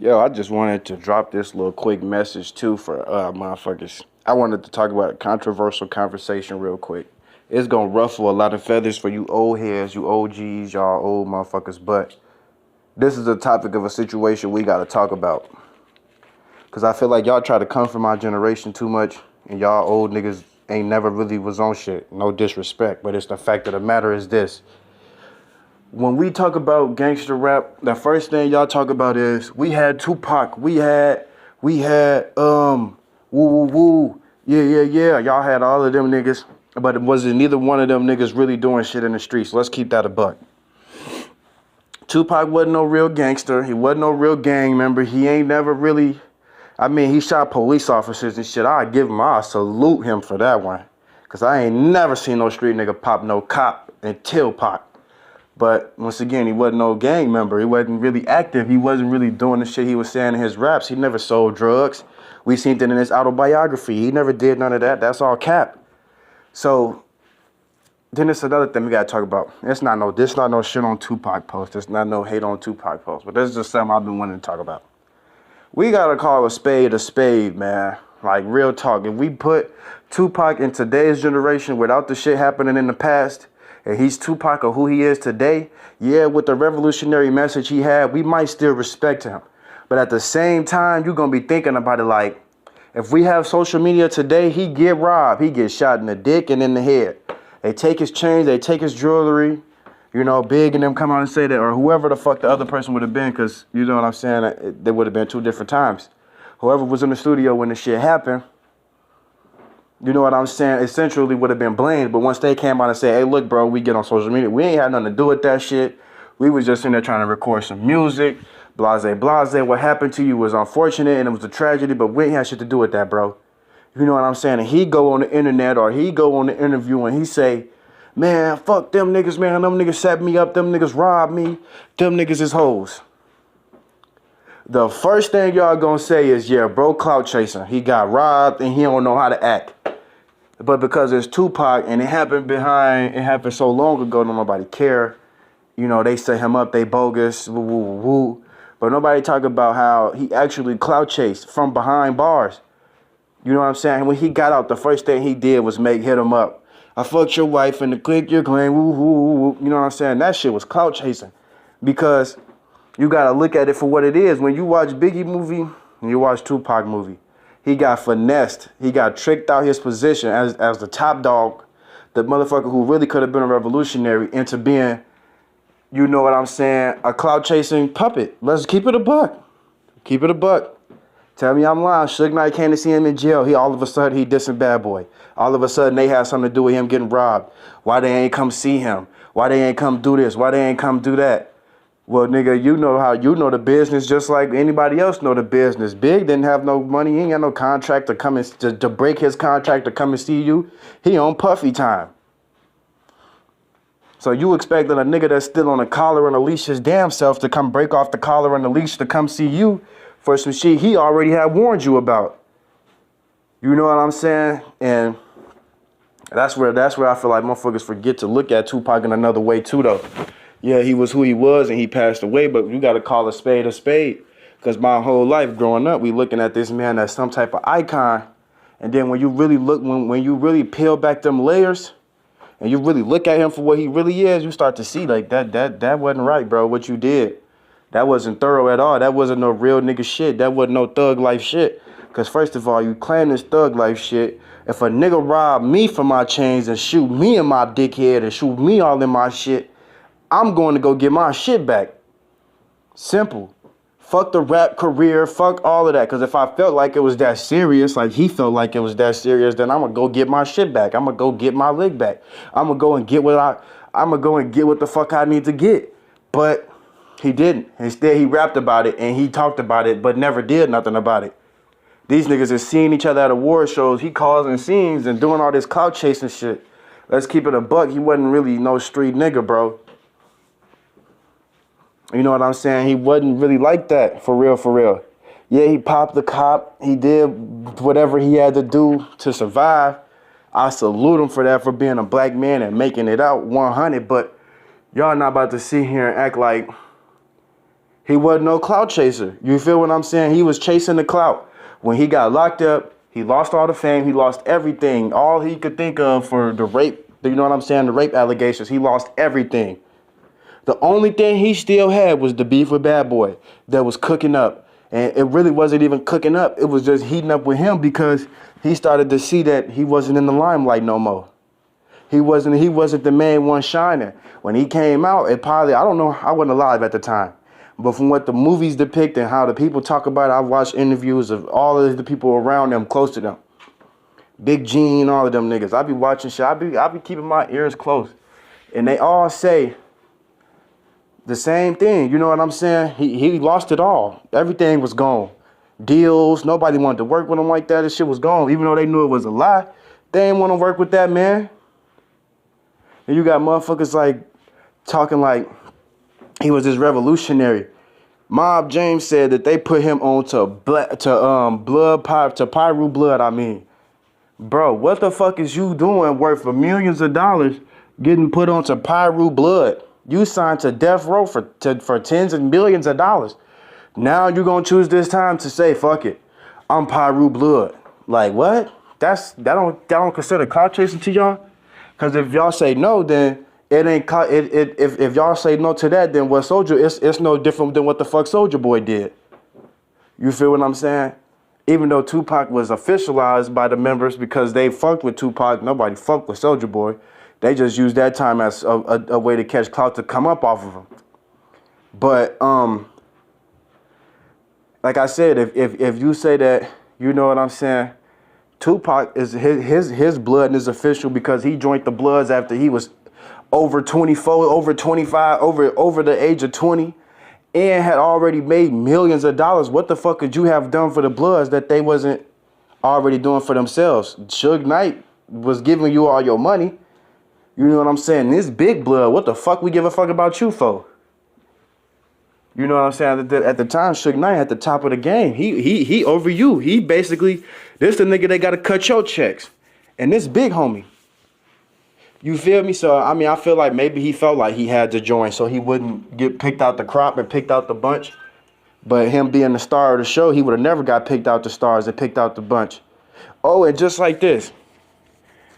Yo, I just wanted to drop this little quick message too for motherfuckers. I wanted to talk about a controversial conversation real quick. It's gonna ruffle a lot of feathers for you old heads, you OGs, y'all old motherfuckers, but this is a topic of a situation we gotta talk about. Cause I feel like y'all try to come from my generation too much, and y'all old niggas ain't never really was on shit. No disrespect, but it's the fact of the matter is this. When we talk about gangster rap, the first thing y'all talk about is we had Tupac, we had woo woo woo, yeah. Y'all had all of them niggas, but it wasn't neither one of them niggas really doing shit in the streets. Let's keep that a buck. Tupac wasn't no real gangster. He wasn't no real gang member. He ain't never really. I mean, he shot police officers and shit. I salute him for that one, cause I ain't never seen no street nigga pop no cop until Pac. But once again, he wasn't no gang member. He wasn't really active. He wasn't really doing the shit he was saying in his raps. He never sold drugs. We seen that in his autobiography. He never did none of that. That's all cap. So then it's another thing we gotta talk about. This not no shit on Tupac post. It's not no hate on Tupac post. But this is just something I've been wanting to talk about. We gotta call a spade, man. Like real talk. If we put Tupac in today's generation without the shit happening in the past, and he's Tupac or who he is today, yeah, with the revolutionary message he had, we might still respect him. But at the same time, you're going to be thinking about it like, if we have social media today, he get robbed. He gets shot in the dick and in the head. They take his chains, they take his jewelry. You know, Big and them come out and say that, or whoever the fuck the other person would have been, because, you know what I'm saying, there would have been two different times. Whoever was in the studio when the shit happened, you know what I'm saying, essentially would have been blamed. But once they came out and said, hey, look, bro, we get on social media. We ain't had nothing to do with that shit. We was just in there trying to record some music. Blase. What happened to you was unfortunate and it was a tragedy, but we ain't had shit to do with that, bro. You know what I'm saying? And he go on the internet or he go on the interview and he say, man, fuck them niggas, man. Them niggas set me up. Them niggas robbed me. Them niggas is hoes. The first thing y'all gonna say is, yeah, bro, clout chasing. He got robbed and he don't know how to act. But because it's Tupac and it happened so long ago, nobody care. You know, they set him up, they bogus, woo, woo, woo, woo. But nobody talk about how he actually clout chased from behind bars. You know what I'm saying? When he got out, the first thing he did was hit him up. I fucked your wife and the click your claim, woo, woo, woo, woo. You know what I'm saying? That shit was clout chasing. Because you gotta look at it for what it is. When you watch Biggie movie and you watch Tupac movie, he got finessed. He got tricked out his position as the top dog, the motherfucker who really could have been a revolutionary, into being, you know what I'm saying, a clout chasing puppet. Let's keep it a buck. Keep it a buck. Tell me I'm lying. Suge Knight came to see him in jail. He all of a sudden he dissing Bad Boy. All of a sudden they had something to do with him getting robbed. Why they ain't come see him? Why they ain't come do this? Why they ain't come do that? Well, nigga, you know the business just like anybody else know the business. Big didn't have no money. He ain't got no contract to come to break his contract to come and see you. He on puffy time. So you expecting a nigga that's still on a collar and a leash his damn self to come break off the collar and the leash to come see you for some shit he already had warned you about. You know what I'm saying? And that's where I feel like motherfuckers forget to look at Tupac in another way too, though. Yeah, he was who he was and he passed away, but you got to call a spade a spade. Because my whole life growing up, we looking at this man as some type of icon. And then when you really look, when you really peel back them layers and you really look at him for what he really is, you start to see like that wasn't right, bro, what you did. That wasn't thorough at all. That wasn't no real nigga shit. That wasn't no thug life shit. Because first of all, you claim this thug life shit. If a nigga rob me for my chains and shoot me in my dickhead and shoot me all in my shit, I'm going to go get my shit back. Simple. Fuck the rap career. Fuck all of that. Because if I felt like it was that serious, like he felt like it was that serious, then I'm going to go get my shit back. I'm going to go get my leg back. I'm going to go and get what the fuck I need to get. But he didn't. Instead, he rapped about it and he talked about it, but never did nothing about it. These niggas is seeing each other at award shows. He causing scenes and doing all this clout chasing shit. Let's keep it a buck. He wasn't really no street nigga, bro. You know what I'm saying? He wasn't really like that, for real, for real. Yeah, he popped the cop. He did whatever he had to do to survive. I salute him for that, for being a black man and making it out 100. But y'all not about to sit here and act like He wasn't no clout chaser. You feel what I'm saying? He was chasing the clout. When he got locked up, he lost all the fame. He lost everything. All he could think of for the rape, you know what I'm saying? The rape allegations. He lost everything. The only thing he still had was the beef with Bad Boy that was cooking up. And it really wasn't even cooking up. It was just heating up with him because he started to see that he wasn't in the limelight no more. He wasn't the main one shining. When he came out, it probably, I don't know, I wasn't alive at the time. But from what the movies depict and how the people talk about it, I've watched interviews of all of the people around them, close to them. Big Gene, all of them niggas. I be watching shit. I be keeping my ears close. And they all say the same thing. You know what I'm saying? He lost it all. Everything was gone. Deals. Nobody wanted to work with him like that. This shit was gone. Even though they knew it was a lie, they didn't want to work with that man. And you got motherfuckers like talking like he was this revolutionary. Mob James said that they put him on to Pyru Blood. I mean, bro, what the fuck is you doing worth for millions of dollars getting put onto Pyru Blood? You signed to death row for tens of millions of dollars. Now you're gonna choose this time to say fuck it, I'm Pyru Blood. Like what? That don't consider clout chasing to y'all? Because if y'all say no, then it ain't. If y'all say no to that, then what Soulja, it's no different than what the fuck Soulja Boy did. You feel what I'm saying? Even though Tupac was officialized by the members because they fucked with Tupac, nobody fucked with Soulja Boy. They just used that time as a way to catch clout to come up off of him. But like I said, if you say that, you know what I'm saying. Tupac is his blood is official because he joined the Bloods after he was over 24, over 25, over the age of 20, and had already made millions of dollars. What the fuck could you have done for the Bloods that they wasn't already doing for themselves? Suge Knight was giving you all your money. You know what I'm saying? This big blood, what the fuck we give a fuck about you for? You know what I'm saying? At the time, Suge Knight at the top of the game. He over you. He basically, this the nigga that got to cut your checks. And this big homie. You feel me? So, I mean, I feel like maybe he felt like he had to join so he wouldn't get picked out the crop and picked out the bunch. But him being the star of the show, he would have never got picked out the stars and picked out the bunch. Oh, and just like this.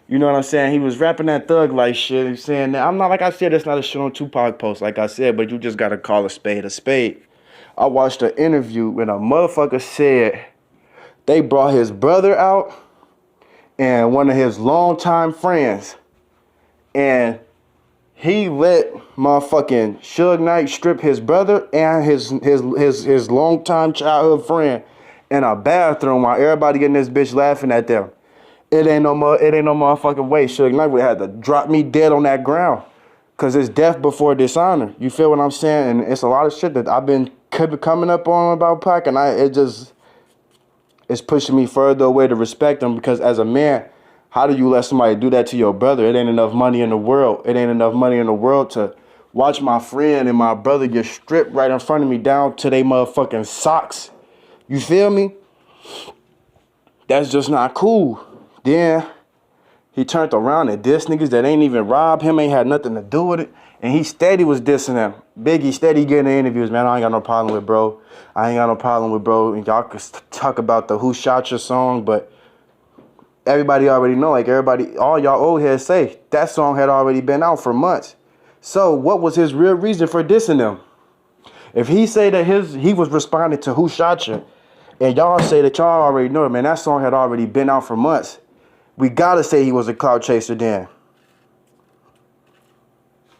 You know what I'm saying? He was rapping that thug like shit and saying that. I'm not, like I said, it's not a shit on Tupac post, like I said, but you just got to call a spade a spade. I watched an interview when a motherfucker said they brought his brother out and one of his longtime friends. And he let motherfucking Suge Knight strip his brother and his longtime childhood friend in a bathroom while everybody in this bitch laughing at them. It ain't no motherfucking way. Suge Knight would have had to drop me dead on that ground. Cause it's death before dishonor. You feel what I'm saying? And it's a lot of shit that I've been coming up on about Pac, and it's pushing me further away to respect him. Because as a man, how do you let somebody do that to your brother? It ain't enough money in the world. It ain't enough money in the world to watch my friend and my brother get stripped right in front of me down to they motherfucking socks. You feel me? That's just not cool. Then he turned around and dissed niggas that ain't even robbed him, ain't had nothing to do with it. And he steady was dissing them. Biggie steady getting the interviews, man. I ain't got no problem with bro. I ain't got no problem with bro. And y'all could talk about the Who Shot Your song, but everybody already know, like everybody, all y'all old heads say, that song had already been out for months. So what was his real reason for dissing them? If he say that he was responding to Who Shot You, and y'all say that y'all already know it, man, that song had already been out for months. We gotta say he was a clout chaser then.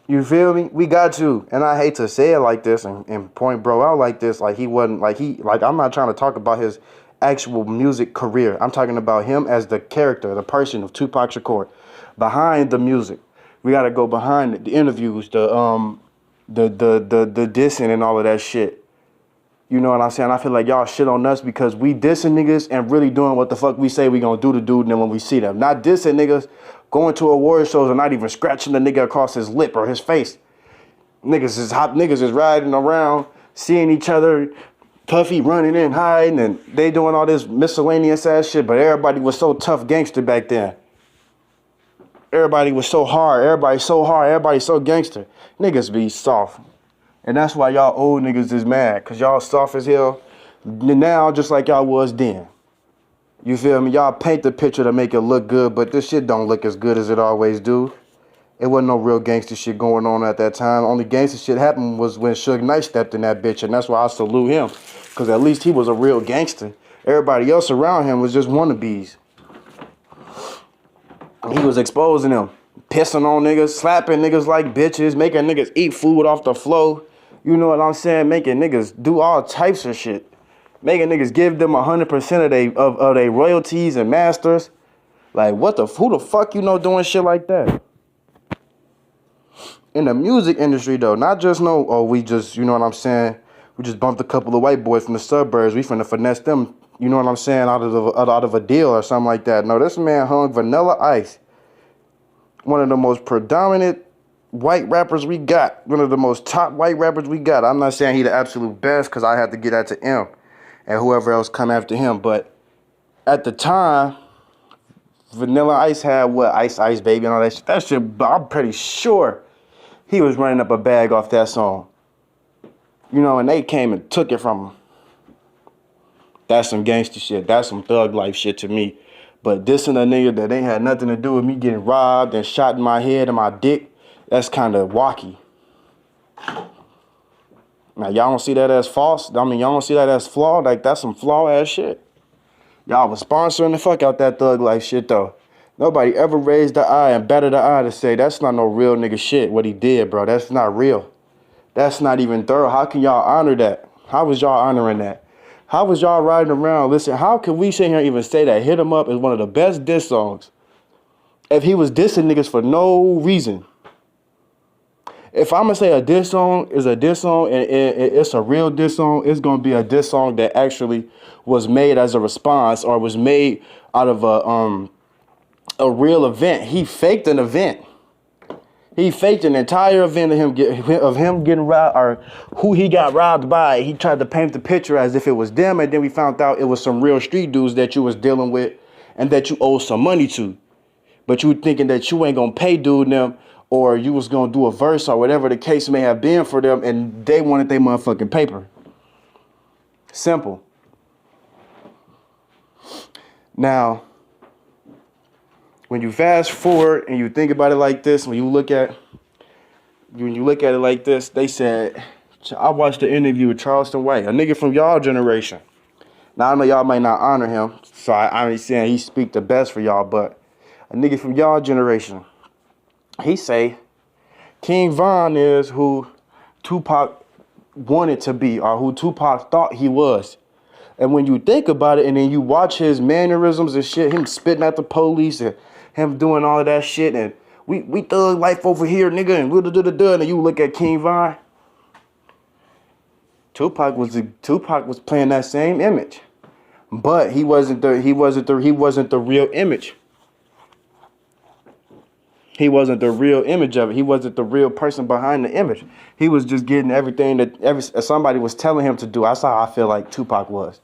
You feel me? We got to. And I hate to say it like this and point bro out like this. Like he wasn't, like I'm not trying to talk about his actual music career. I'm talking about him as the character, the person of Tupac Shakur. Behind the music. We gotta go behind the interviews, the dissing and all of that shit. You know what I'm saying? I feel like y'all shit on us because we dissing niggas and really doing what the fuck we say we gonna do to dude and then when we see them. Not dissing niggas, going to award shows and not even scratching the nigga across his lip or his face. Niggas is riding around, seeing each other, Puffy running and hiding, and they doing all this miscellaneous ass shit, but everybody was so tough gangster back then. Everybody was so hard, everybody so gangster. Niggas be soft. And that's why y'all old niggas is mad, cause y'all soft as hell now, just like y'all was then. You feel me? Y'all paint the picture to make it look good, but this shit don't look as good as it always do. It wasn't no real gangster shit going on at that time. Only gangster shit happened was when Suge Knight stepped in that bitch, and that's why I salute him, cause at least he was a real gangster. Everybody else around him was just wannabes. He was exposing them, pissing on niggas, slapping niggas like bitches, making niggas eat food off the floor. You know what I'm saying? Making niggas do all types of shit. Making niggas give them 100% of they royalties and masters. Like, who the fuck you know doing shit like that? In the music industry though, not just we just, you know what I'm saying, we just bumped a couple of white boys from the suburbs, we finna finesse them, you know what I'm saying, out of a deal or something like that. No, this man hung Vanilla Ice, one of the most predominant white rappers we got, one of the most top white rappers we got. I'm not saying he the absolute best, because I had to get that to him and whoever else come after him, but at the time, Vanilla Ice had what, Ice Ice Baby and all that shit. That shit, I'm pretty sure he was running up a bag off that song. You know, and they came and took it from him. That's some gangster shit. That's some thug life shit to me. But dissing a nigga that ain't had nothing to do with me getting robbed and shot in my head and my dick, that's kind of wacky. Now, y'all don't see that as false? I mean, y'all don't see that as flawed? Like, that's some flaw-ass shit. Y'all was sponsoring the fuck out that thug life shit, though. Nobody ever raised the eye and batted the eye to say, that's not no real nigga shit, what he did, bro. That's not real. That's not even thorough. How can y'all honor that? How was y'all honoring that? How was y'all riding around? Listen, how can we sit here and even say that Hit 'Em Up is one of the best diss songs if he was dissing niggas for no reason? If I'm going to say a diss song is a diss song and it's a real diss song, it's going to be a diss song that actually was made as a response or was made out of a real event. He faked an event. He faked an entire event of him getting robbed, or who he got robbed by. He tried to paint the picture as if it was them, and then we found out it was some real street dudes that you was dealing with and that you owe some money to. But you thinking that you ain't gonna pay dude them, or you was gonna do a verse or whatever the case may have been for them, and they wanted their motherfucking paper. Simple. Now, when you fast forward and you think about it like this, when you look at it like this, they said, I watched the interview with Charleston White, a nigga from y'all generation. Now, I know y'all might not honor him, so I ain't saying he speak the best for y'all, but a nigga from y'all generation, he say King Von is who Tupac wanted to be, or who Tupac thought he was. And when you think about it and then you watch his mannerisms and shit, him spitting at the police and him doing all of that shit, and we thug life over here, nigga, and and you look at King Von, Tupac was playing that same image, but he wasn't the real image. He wasn't the real image of it. He wasn't the real person behind the image. He was just getting everything that somebody was telling him to do. That's how I feel like Tupac was.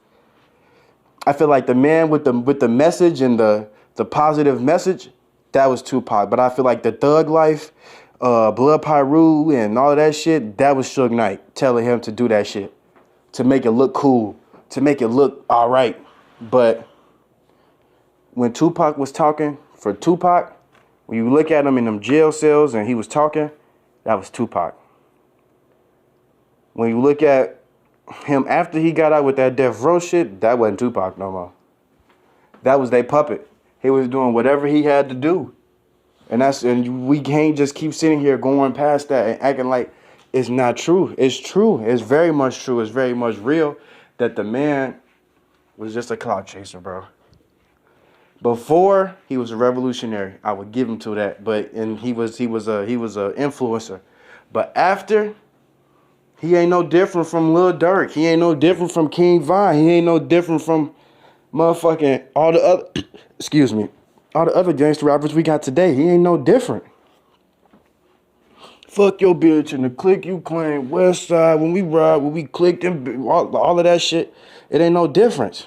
I feel like the man with the message and the positive message, that was Tupac. But I feel like the thug life, Blood Pyru and all of that shit, that was Suge Knight telling him to do that shit, to make it look cool, to make it look all right. But when Tupac was talking for Tupac, when you look at him in them jail cells and he was talking, that was Tupac. When you look at him after he got out with that Death Row shit, that wasn't Tupac no more. That was their puppet. He was doing whatever he had to do. And we can't just keep sitting here going past that and acting like it's not true. It's true. It's very much true. It's very much real that the man was just a clout chaser, bro. Before, he was a revolutionary. I would give him to that. And he was a influencer. But after, he ain't no different from Lil Durk. He ain't no different from King Von. He ain't no different from motherfucking all the other gangster rappers we got today. He ain't no different. Fuck your bitch and the clique you claim, West Side, when we ride, when we clicked and all of that shit, it ain't no difference.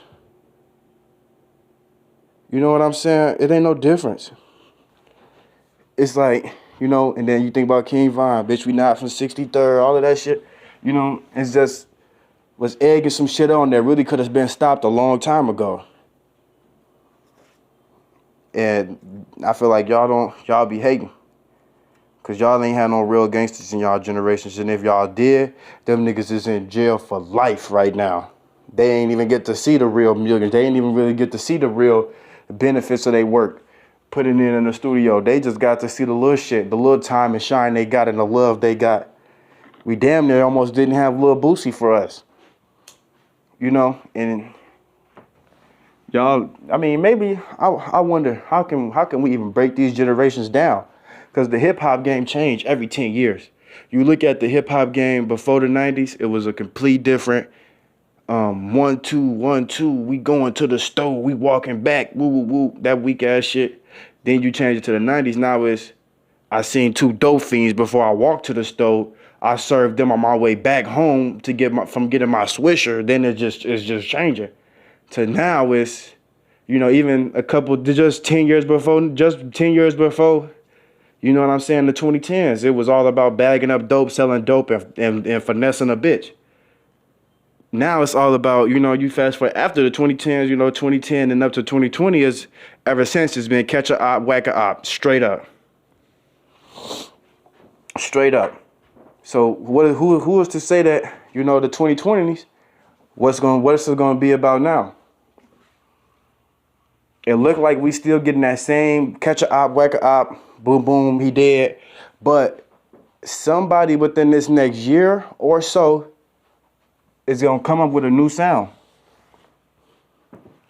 You know what I'm saying? It ain't no difference. It's like, and then you think about King Von, bitch, we not from 63rd, all of that shit. You know, it's just was egging some shit on that really could have been stopped a long time ago. And I feel like y'all be hating. Cause y'all ain't had no real gangsters in y'all generations. And if y'all did, them niggas is in jail for life right now. They ain't even get to see the real millions. They ain't even really get to see the real benefits of their work. Putting it in the studio. They just got to see the little shit, the little time and shine they got and the love they got. We damn near almost didn't have Lil Boosie for us. You know, and y'all, I mean, maybe I wonder how can we even break these generations down? Because the hip hop game changed every 10 years. You look at the hip hop game before the 90s, it was a complete different 1, 2, 1, 2, we going to the store, we walking back, woo, woo, woo, that weak ass shit. Then you change it to the 90s. Now it's, I seen 2 dope fiends before I walked to the store. I served them on my way back home to from getting my swisher. Then it's just changing. To now it's, you know, even just 10 years before, you know what I'm saying, the 2010s, it was all about bagging up dope, selling dope, and finessing a bitch. Now it's all about, you know, you fast forward after the 2010s, you know, 2010 and up to 2020 is, ever since it's been catch a op, whack a op, straight up. Straight up. So who is to say that, you know, the 2020s, what's it gonna be about now? It looked like we still getting that same catch a op, whack a op, boom, boom, he dead. But somebody within this next year or so is going to come up with a new sound.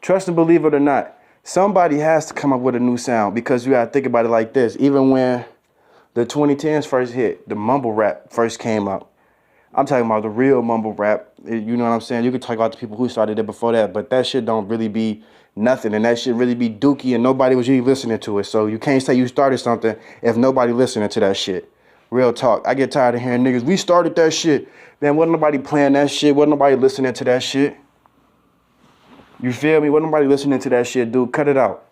Trust and believe it or not, somebody has to come up with a new sound, because you got to think about it like this. Even when the 2010s first hit, the mumble rap first came up. I'm talking about the real mumble rap. You know what I'm saying? You could talk about the people who started it before that, but that shit don't really be nothing, and that shit really be dookie, and nobody was really listening to it. So you can't say you started something if nobody listening to that shit. Real talk. I get tired of hearing niggas, we started that shit. Man, wasn't nobody playing that shit. Wasn't nobody listening to that shit. You feel me? Wasn't nobody listening to that shit, dude. Cut it out.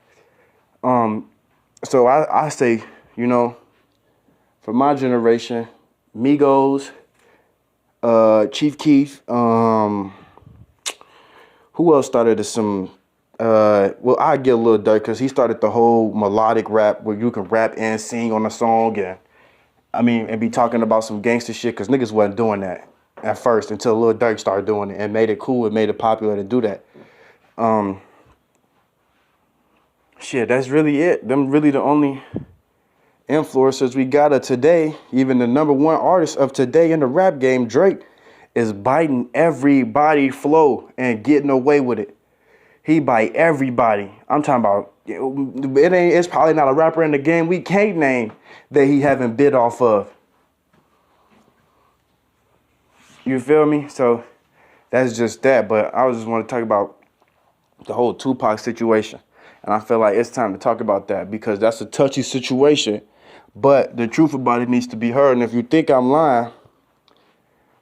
So I say, you know, for my generation, Migos, Chief Keef, who else started some, well, I get a little dirty because he started the whole melodic rap where you can rap and sing on a song, and be talking about some gangster shit, because niggas wasn't doing that at first until Lil Durk started doing it and made it cool and made it popular to do that. Shit, that's really it. Them really the only influencers we got of today. Even the #1 artist of today in the rap game, Drake, is biting everybody flow and getting away with it. He bite everybody. I'm talking about, it's probably not a rapper in the game we can't name that he haven't bit off of. You feel me? So that's just that. But I just want to talk about the whole Tupac situation. And I feel like it's time to talk about that, because that's a touchy situation. But the truth about it needs to be heard. And if you think I'm lying,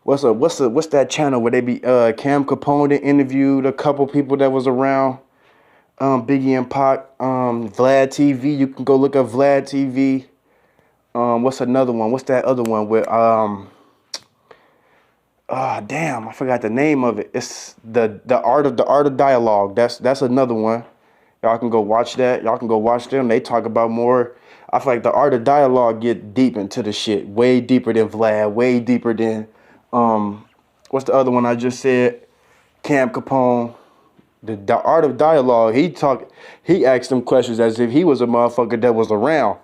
what's that channel where they be Cam Capone interviewed a couple people that was around Biggie and Pac, Vlad TV. You can go look up Vlad TV. What's another one? What's that other one with damn, I forgot the name of it. It's the art of dialogue. That's another one. Y'all can go watch that. Y'all can go watch them. They talk about more. I feel like the art of dialogue get deep into the shit. Way deeper than Vlad. Way deeper than what's the other one I just said? Cam Capone. The art of dialogue. He asked them questions as if he was a motherfucker that was around.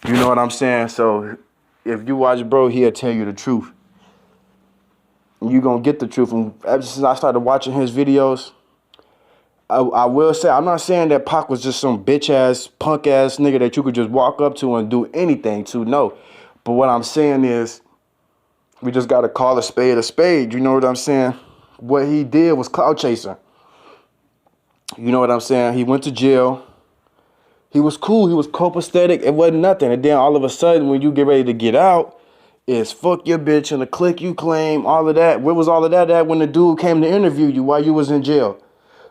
You know what I'm saying? So if you watch bro, he'll tell you the truth. You gonna get the truth. And ever since I started watching his videos, I will say, I'm not saying that Pac was just some bitch ass, punk ass nigga that you could just walk up to and do anything to. No. But what I'm saying is, we just gotta call a spade a spade. You know what I'm saying? What he did was clout chasing. You know what I'm saying? He went to jail. He was cool. He was copacetic. It wasn't nothing. And then all of a sudden, when you get ready to get out, it's fuck your bitch and the clique you claim, all of that. Where was all of that at when the dude came to interview you while you was in jail?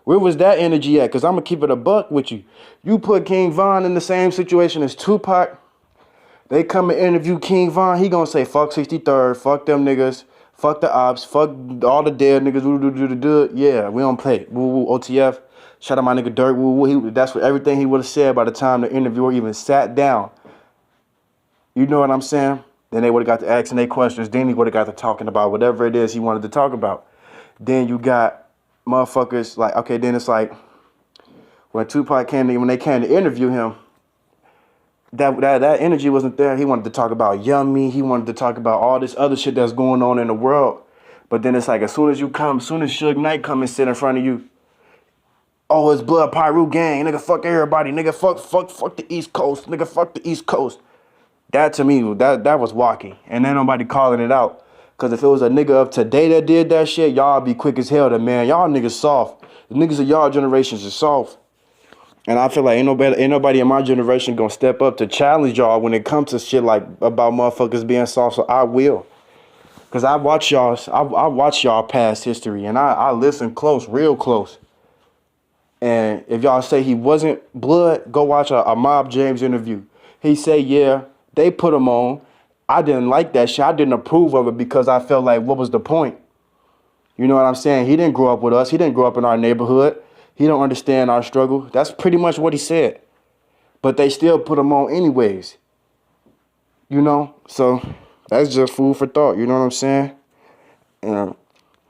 Where was that energy at? Because I'm going to keep it a buck with you. You put King Von in the same situation as Tupac. They come and interview King Von. He going to say, fuck 63rd, fuck them niggas, Fuck the ops. Fuck all the dead niggas. Yeah, we don't play. Woo woo OTF. Shout out my nigga Dirk. Woo woo. That's what everything he would have said by the time the interviewer even sat down. You know what I'm saying? Then they would have got to asking their questions. Then he would have got to talking about whatever it is he wanted to talk about. Then you got motherfuckers like, okay, then it's like when when they came to interview him, that energy wasn't there. He wanted to talk about Yummy. He wanted to talk about all this other shit that's going on in the world. But then it's like as soon as Suge Knight come and sit in front of you, oh, it's Blood Pyru gang. Nigga, fuck everybody. Nigga, fuck the East Coast. Nigga, fuck the East Coast. That to me, that was wacky. And ain't nobody calling it out. Cause if it was a nigga of today that did that shit, y'all be quick as hell to, man, y'all niggas soft. The niggas of y'all generations is soft. And I feel like ain't nobody in my generation gonna step up to challenge y'all when it comes to shit like about motherfuckers being soft. So I will. Cause I watch y'all past history and I listen close, real close. And if y'all say he wasn't blood, go watch a Mob James interview. He say, yeah, they put him on. I didn't like that shit. I didn't approve of it because I felt like, what was the point? You know what I'm saying? He didn't grow up with us. He didn't grow up in our neighborhood. He don't understand our struggle. That's pretty much what he said. But they still put him on anyways. You know? So that's just food for thought. You know what I'm saying?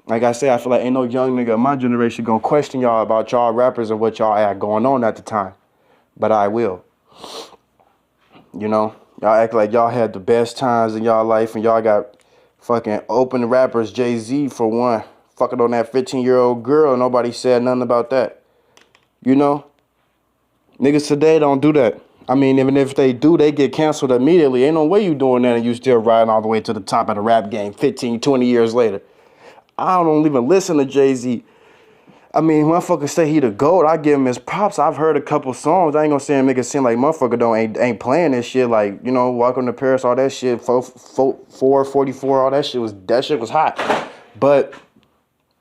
Like I said, I feel like ain't no young nigga of my generation gonna question y'all about y'all rappers and what y'all had going on at the time. But I will. You know? Y'all act like y'all had the best times in y'all life and y'all got fucking open rappers, Jay-Z for one, fucking on that 15-year-old girl. Nobody said nothing about that. You know? Niggas today don't do that. I mean, even if they do, they get canceled immediately. Ain't no way you doing that and you still riding all the way to the top of the rap game 15, 20 years later. I don't even listen to Jay-Z. I mean, motherfuckers say he the GOAT. I give him his props. I've heard a couple songs. I ain't gonna say him make it seem like motherfucker ain't playing this shit. Like, you know, Welcome to Paris, all that shit, 444, all that shit was hot. But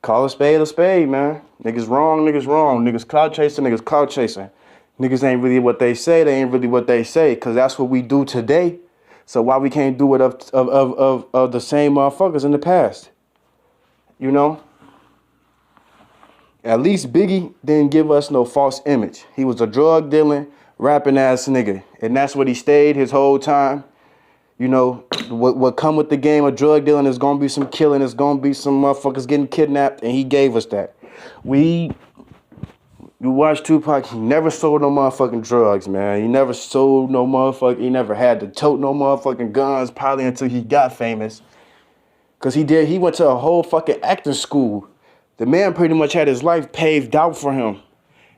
call a spade, man. Niggas wrong. Niggas clout chasing. Niggas ain't really what they say. They ain't really what they say. Cause that's what we do today. So why we can't do it of the same motherfuckers in the past? You know? At least Biggie didn't give us no false image. He was a drug dealing, rapping ass nigga. And that's what he stayed his whole time. You know, what come with the game of drug dealing is gonna be some killing, it's gonna be some motherfuckers getting kidnapped, and he gave us that. You watch Tupac, he never sold no motherfucking drugs, man. He never sold no motherfucking, he never had to tote no motherfucking guns, probably until he got famous. Cause he went to a whole fucking acting school. The man pretty much had his life paved out for him.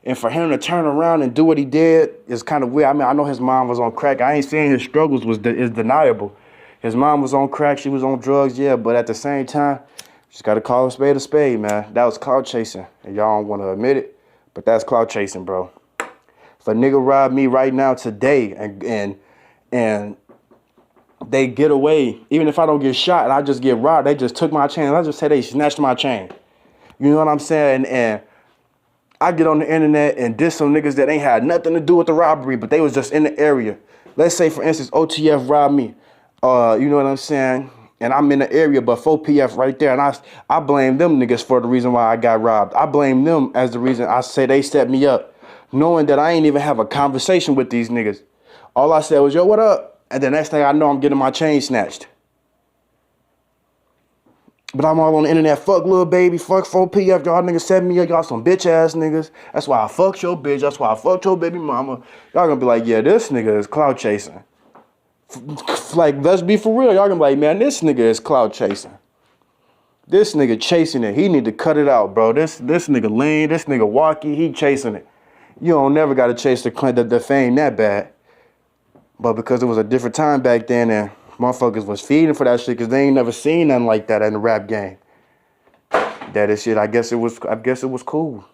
And for him to turn around and do what he did is kind of weird. I mean, I know his mom was on crack. I ain't saying his struggles is deniable. His mom was on crack. She was on drugs, yeah. But at the same time, just got to call a spade, man. That was clout chasing. And y'all don't want to admit it, but that's clout chasing, bro. If a nigga robbed me right now today and they get away, even if I don't get shot and I just get robbed, they just took my chain. I just say they snatched my chain. You know what I'm saying? And I get on the internet and diss some niggas that ain't had nothing to do with the robbery, but they was just in the area. Let's say, for instance, OTF robbed me. You know what I'm saying? And I'm in the area, but 4PF right there. And I blame them niggas for the reason why I got robbed. I blame them as the reason I say they set me up, knowing that I ain't even have a conversation with these niggas. All I said was, yo, what up? And the next thing I know, I'm getting my chain snatched. But I'm all on the internet, fuck Lil Baby, fuck 4PF, y'all niggas set me up, y'all some bitch ass niggas. That's why I fucked your bitch, that's why I fucked your baby mama. Y'all gonna be like, yeah, this nigga is clout chasing. Like, let's be for real. Y'all gonna be like, man, this nigga is clout chasing. This nigga chasing it. He need to cut it out, bro. This nigga lean, this nigga walkie, he chasing it. You don't never gotta chase the fame that bad. But because it was a different time back then and motherfuckers was feeding for that shit because they ain't never seen nothing like that in the rap game. That is shit. I guess it was cool.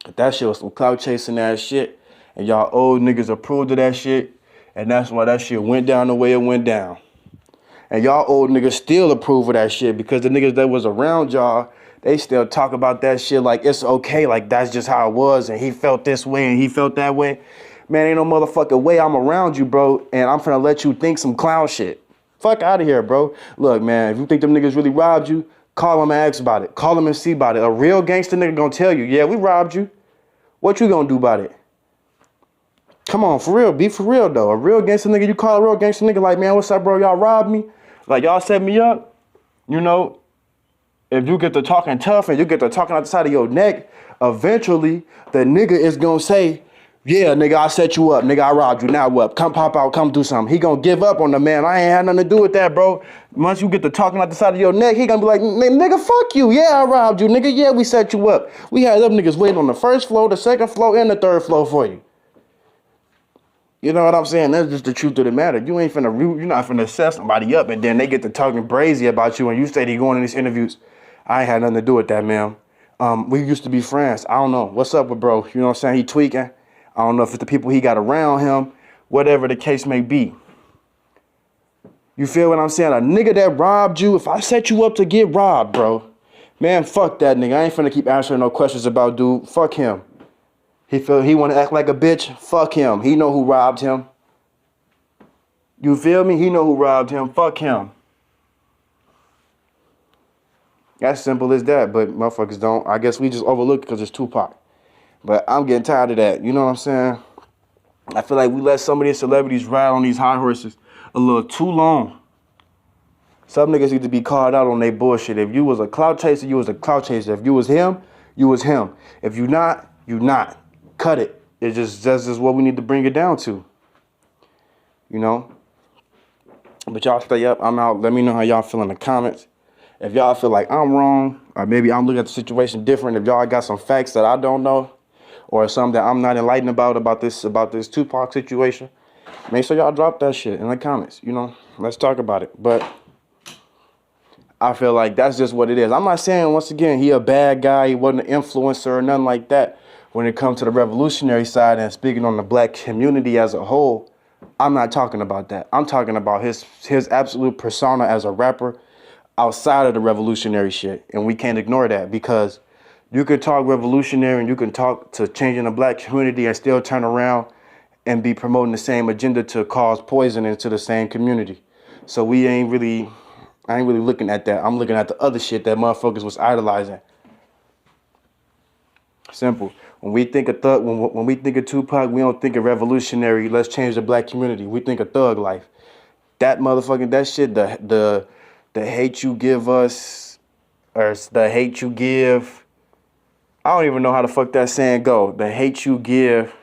But that shit was some clout chasing ass shit. And y'all old niggas approved of that shit. And that's why that shit went down the way it went down. And y'all old niggas still approve of that shit because the niggas that was around y'all, they still talk about that shit like it's okay, like that's just how it was, and he felt this way and he felt that way. Man, ain't no motherfucking way I'm around you, bro, and I'm finna let you think some clown shit. Fuck out of here, bro. Look, man, if you think them niggas really robbed you, call them and ask about it. Call them and see about it. A real gangster nigga gonna tell you, yeah, we robbed you. What you gonna do about it? Come on, for real. Be for real, though. A real gangster nigga, you call a real gangster nigga like, man, what's up, bro? Y'all robbed me. Like, y'all set me up. You know, if you get to talking tough and you get to talking out the side of your neck, eventually the nigga is gonna say, yeah, nigga, I set you up. Nigga, I robbed you. Now what? Come pop out. Come do something. He gonna give up on the man. I ain't had nothing to do with that, bro. Once you get to talking out the side of your neck, he gonna be like, nigga, fuck you. Yeah, I robbed you. Nigga, yeah, we set you up. We had them niggas waiting on the first floor, the second floor, and the third floor for you. You know what I'm saying? That's just the truth of the matter. You're not finna set somebody up and then they get to talking crazy about you and you say they going in these interviews. I ain't had nothing to do with that, man. We used to be friends. I don't know. What's up with bro? You know what I'm saying? He tweaking. I don't know if it's the people he got around him, whatever the case may be. You feel what I'm saying? A nigga that robbed you, if I set you up to get robbed, bro, man, fuck that nigga. I ain't finna keep answering no questions about dude. Fuck him. He feel he want to act like a bitch. Fuck him. He know who robbed him. You feel me? He know who robbed him. Fuck him. As simple as that. But motherfuckers don't. I guess we just overlook it because it's Tupac. But I'm getting tired of that. You know what I'm saying? I feel like we let some of these celebrities ride on these high horses a little too long. Some niggas need to be called out on their bullshit. If you was a clout chaser, you was a clout chaser. If you was him, you was him. If you not, you not. Cut it. That's just what we need to bring it down to. You know? But y'all stay up. I'm out. Let me know how y'all feel in the comments. If y'all feel like I'm wrong, or maybe I'm looking at the situation different, if y'all got some facts that I don't know, or something that I'm not enlightened about this Tupac situation, make sure y'all drop that shit in the comments. You know, let's talk about it. But I feel like that's just what it is. I'm not saying, once again, he a bad guy. He wasn't an influencer or nothing like that. When it comes to the revolutionary side and speaking on the black community as a whole, I'm not talking about that. I'm talking about his absolute persona as a rapper outside of the revolutionary shit. And we can't ignore that, because you can talk revolutionary and you can talk to changing the black community and still turn around and be promoting the same agenda to cause poison into the same community. So I ain't really looking at that. I'm looking at the other shit that motherfuckers was idolizing. Simple. When we think of when we think of Tupac, we don't think of revolutionary, let's change the black community. We think of thug life. That motherfucking, that shit, the hate you give us, or the hate you give, I don't even know how the fuck that saying go. The hate you give,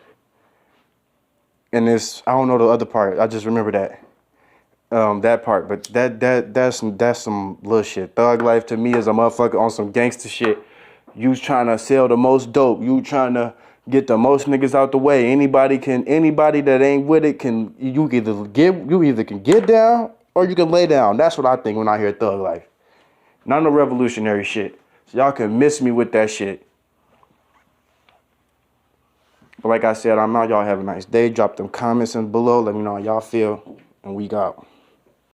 and this, I don't know the other part. I just remember that. That part, but that's some little shit. Thug life to me is a motherfucker on some gangster shit. You trying to sell the most dope. You trying to get the most niggas out the way. Anybody that ain't with it you either can get down or you can lay down. That's what I think when I hear thug life. Not no revolutionary shit. So y'all can miss me with that shit. But like I said, I'm out. Y'all have a nice day. Drop them comments in below. Let me know how y'all feel. And we out.